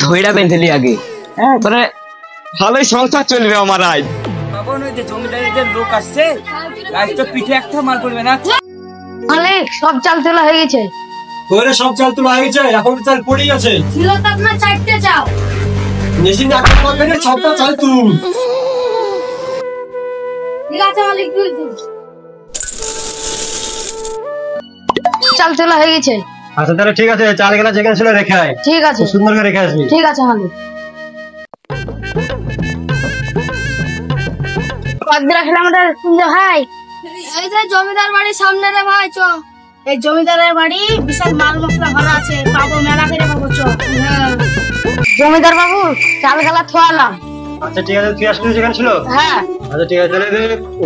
ধইরা বেঁধেলি আগে, মানে ভালোই সংসার চলবে আমার আজ। তখন ওই যে জমিদারের যে লোক আসছে, আজ তো পিঠে একটা মাল পড়বে না। অনেক সব চাল তোলা হয়ে গেছে। ওরে সব চাল তোলা হয়ে গেছে, এখন চাল পড়ে গেছে। ছিল তো আপনার 4টে চাল। মেশিন একটা করবে না, সবটা চাল তুল। ঠিক আছে মালিক, তুলছি। চাল তোলা হয়ে গেছে। আচ্ছা তাহলে ঠিক আছে, চাল গেলা যেখানে ছিল রেখে আয়। ঠিক আছে, সুন্দর করে রেখে আসবি। ঠিক আছে মালিক। কদ্দুর আসলে আমাদের কুঞ্জ ভাই, এই যে জমিদার বাড়ির সামনে রে ভাই, চ। এই জমিদারের বাড়ি বিশাল মাল মশলা ভরা আছে, পাবো মেলা করে পাবো, চ। জমিদার বাবু চাল গেলা থোয়ালাম। আচ্ছা ঠিক আছে, তুই আসলি যেখানে ছিল? হ্যাঁ। আচ্ছা ঠিক আছে, তাহলে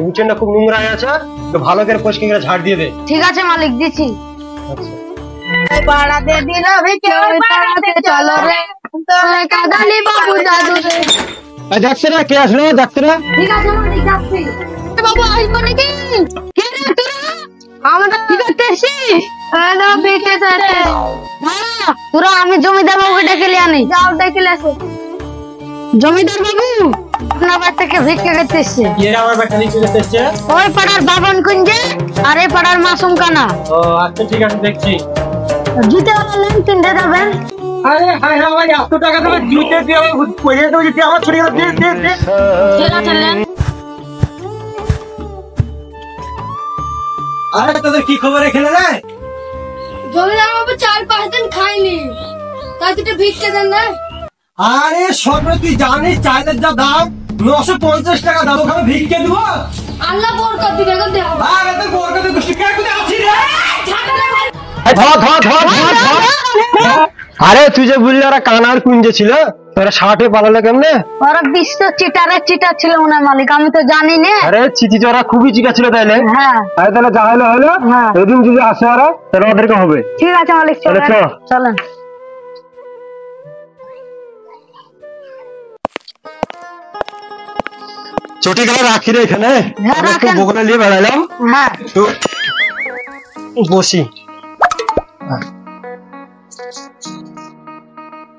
উঠোনটা খুব নোংরা হয়ে আছে, একটু ভালো করে পরিষ্কার করে ঝাড় দিয়ে দে। ঠিক আছে মালিক, দিচ্ছি। আচ্ছা পাড়াতে দিল ভিকে, ওই পাড়াতে চলো রে, তোরে কাদালি বাবু দাদু রে। দেখছে না কে আসলো, দেখছে না? ঠিক আছে মালিক, যাচ্ছি। বাবু আসবো নাকি? কে রে তোরা? আমরা কি করতেছি? হ্যালো ভিকে ধরে। হ্যাঁ, তোরা আমি জমিদার বাবুকে ডেকে নিয়ে আনি। যাও ডেকে নিয়ে আসো। জমিদার বাবু আপনার বাড়ি থেকে ভিক্ষা করতে এসছে। কে আমার বাড়ি নিচে যেতে এসছে? ওই পাড়ার বাবন কুঞ্জে আর এই পাড়ার মাসুম কানা। ও আচ্ছা ঠিক আছে, দেখছি। জুতেওয়ালা লেন কিনতে যাবেন। আরে হায় হায় ভাই, এত টাকা তোমার জুতে দিয়ে পয়সা দেবো, যদি আমার ছড়িয়ে দে দে দে। ঠিক আছে লেন। আরে তোদের কি খবর এখানে রে? জমিদার বাবু 4-5 দিন খাইনি, তাই দুটো ভিক্ষা দেন না। আরে সব তুই জানিস চালের যা দাম, 950 টাকা দাম, ওখানে ভিক্ষে দেবো? আল্লাহ বরকত দিবে গো, দেও। আরে তোর বরকতে তো শিকার করে আছি রে। আরে তুই যে বললি ওরা কানার কুঞ্জে ছিল, তোরা 60-এ পালালে কেমনে? ওরা বিশ্ব চিটার ছিল মনে হয় মালিক, আমি তো জানি না। আরে চিঠি তো ওরা খুবই চিকা ছিল তাইলে। হ্যাঁ। আরে তাহলে যা হলো হলো, হ্যাঁ। এদিন যদি আসে ওরা তাহলে ওদেরকে হবে। ঠিক আছে মালিক, তাহলে চলেন চলো। চলেন। চটি গেলে রাখি রে এখানে, হ্যাঁ, আমরা একটু রাখেন। বগলে নিয়ে বেড়ালাম। হ্যাঁ। তো বসি।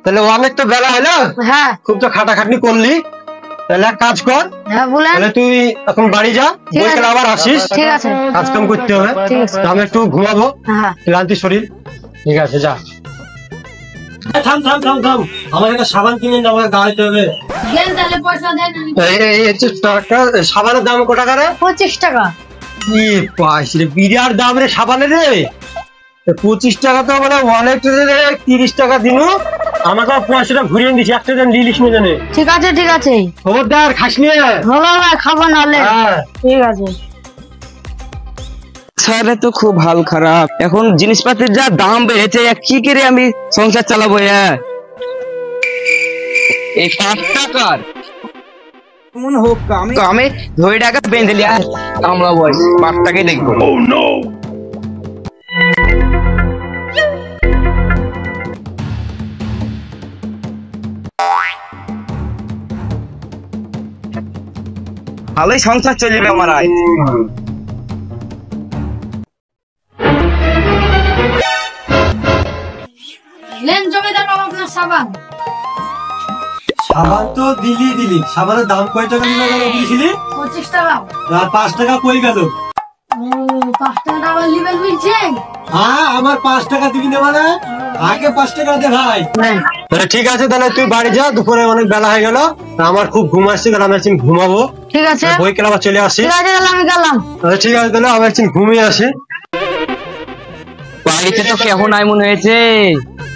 তাহলে অনেক তো বেলা হলো, হ্যাঁ। খুব তো খাটাখাটনি করলি, তাহলে এক কাজ কর, হ্যাঁ বলেন। তাহলে তুই এখন বাড়ি যা, ঠিক আছে। বইকালে আবার আসিস। ঠিক আছে। কাজ কাম করতে হবে, ঠিক আছে। তো আমি একটু ঘুমাবো, হ্যাঁ। ক্লান্তি শরীর। ঠিক আছে যা। থাম থাম থাম থাম, আমার একটা সাবান কিনে আমাকে গাড়িতে হবে। দেন তাহলে, পয়সা দেন। সাবানের দাম কত টাকা রে? 25 টাকা। কি পাইস রে, বিরাট দাম রে সাবানের রে। 25 টাকা তো মানে অনেক, 30 টাকা দিন আমাকে 50 টাকা ঘুরিয়ে দিস, একটা দিন লিলিস না জানে। ঠিক আছে ঠিক আছে, খবরদার খাস নিয়ে। হলো না, খাবো নাহলে। ঠিক আছে। তাহলে তো খুব হাল খারাপ, এখন জিনিসপাতির যা দাম বেড়েছে, কি করে আমি সংসার চালাবো? এই 5 টাকার মন হোক তো আমি ধরে টাকা বেঁধেলি, আমরা বই 5 টাকাই দেখবো। ভালোই সংসার চলবে আমার আজ। লেন জমিদার বাবু আপনার সাবান। সাবান তো দিলি, সাবানের দাম কয় টাকা নিয়ে বলেছিলি? 25 টাকা। আর 5 টাকা কই গেল? 5 টাকা আবার লিবেন বলছেন? হ্যাঁ, আমার 5 টাকা দিবি না মানে? আগে 5 টাকা দে ভাই। তাহলে ঠিক আছে, তাহলে তুই বাড়ি যা, দুপুরে অনেক বেলা হয়ে গেল, আমার খুব ঘুম আসছে, তাহলে আমি একদিন ঘুমাবো। ঠিক আছে। বই কেলা আবার চলে আসি। ঠিক আছে, তাহলে আমি গেলাম। ঠিক আছে, তাহলে আমি একদিন ঘুমিয়ে আসি। বাড়িতে তো কেমন আয় মনে হয়েছে,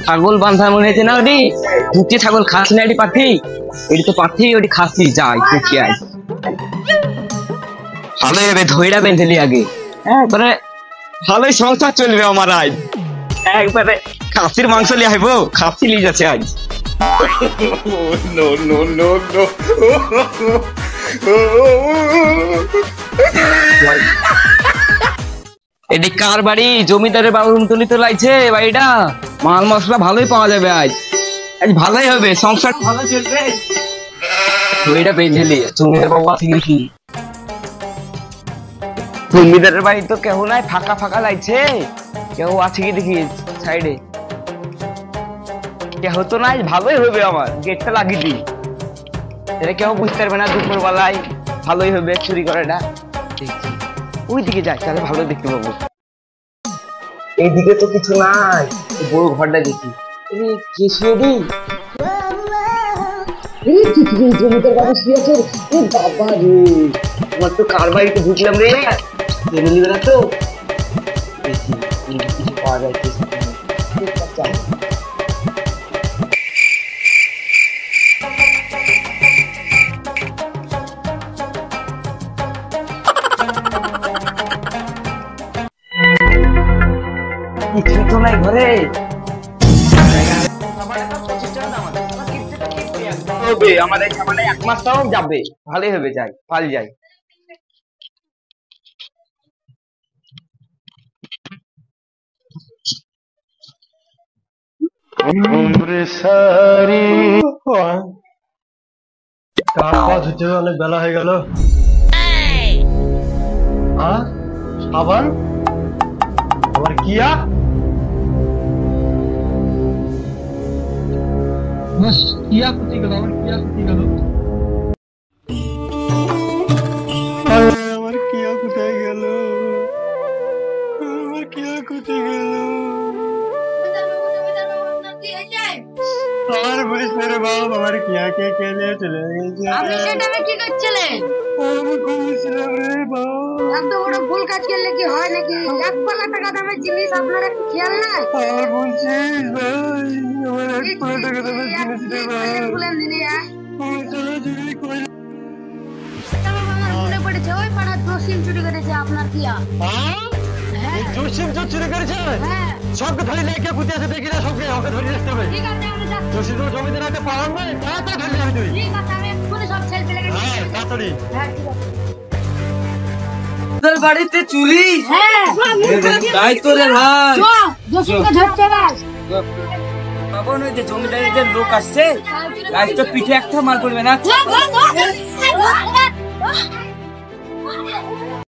ছাগল বান্ধা মনে হয়েছে না? ওটি দুটি ছাগল খাসি না, এটি পাঠি, এটি তো পাঠি, ওটি খাসি। যাই দেখি আয়, ভালোই হবে ধইরা বেঁধেলি আগে, মানে ভালোই সংসার চলবে আমার আজ। একবারে খাসির মাংস লিয়ে আইব, খাসি লিয়ে যাচ্ছে আজ। এটি কার বাড়ি? জমিদারের বাবুর তুলি তো লাইছে বাড়িটা, মাল মশলা ভালোই পাওয়া যাবে আজ। আজ ভালোই হবে, সংসার ভালো চলবে। ধইরা বেঁধেলি, জমিদার বাবু আছে কি? জমিদারের বাড়ি তো কেউ নাই, ফাঁকা ফাঁকা লাগছে, কেউ আছে কি দেখি সাইডে। কেউ তো নাই, ভালোই হবে আমার, গেটটা লাগিয়ে দিই, এটা কেউ বুঝতে পারবে না দুপুর বেলায়, ভালোই হবে চুরি করাটা। দেখছি ওই দিকে যাই, তাহলে ভালো দেখতে পাবো। এইদিকে তো কিছু নাই, বড় ঘরটা দেখি। কে শুয়ে দিই, জমিদার বাবু শুয়ে আছে। বাবা রে, আমার তো কার বাড়িতে ঢুকলাম রে, ফ্যামিলি বেলা তো। দেখি কিছু পাওয়া যায় কি। কিছু তো নাই ঘরে। আমাদের সামনে 1 মাস তাও যাবে, ভালোই হবে, যাই পাল যাই। অনেক বেলা হয়ে গেল। সাবান আবার কিয়া, কিয়া কোথায় গেল? আমার কিয়া কোথায় গেল? আমার কিয়া কোথায় গেল? আমার কিয়া কোথায় গেল? আমার বলিস মেরে বাবা, আমার কিয়া কে কে নিয়ে চলে গেছে। আপনি সেটা কি করছিলেন? আমি ঘুমিয়েছিলাম রে বাবা। এত বড় ভুল কাজ করলে কি হয় নাকি? 1 লাখ টাকা দামের জিনিস আপনার একটু খেয়াল নাই? আর বলছিস ভাই, আমার 1 লাখ টাকা দামের জিনিস রে ভাই। বলেন দিদি, আমি চলে চুরি করে। আমার মনে পড়েছে ওই পাড়ার জসিম চুরি করেছে আপনার কিয়া। জসিম চুরি করেছে? হ্যাঁ সবকে ধরে নিয়ে কে পুঁতে আছে দেখি না, সবকে ওকে ধরে রাখতে হবে। ঠিক আছে, আমি যাচ্ছি। জসিম তো জমিদার হাতে পালান নাই, তাড়াতাড়ি ধরে নিয়ে তুই। ঠিক আছে, আমি এক্ষুনি সব ছেলে পেলে হ্যাঁ তাড়াতাড়ি। হ্যাঁ ঠিক আছে। তোদের বাড়িতে চুরি? হ্যাঁ তাই তো রে ভাই। জসিমকে ধরতে পার। বাবা ওই যে জমিদারের যে লোক আসছে, আজ তো পিঠে একটা মার পড়বে না।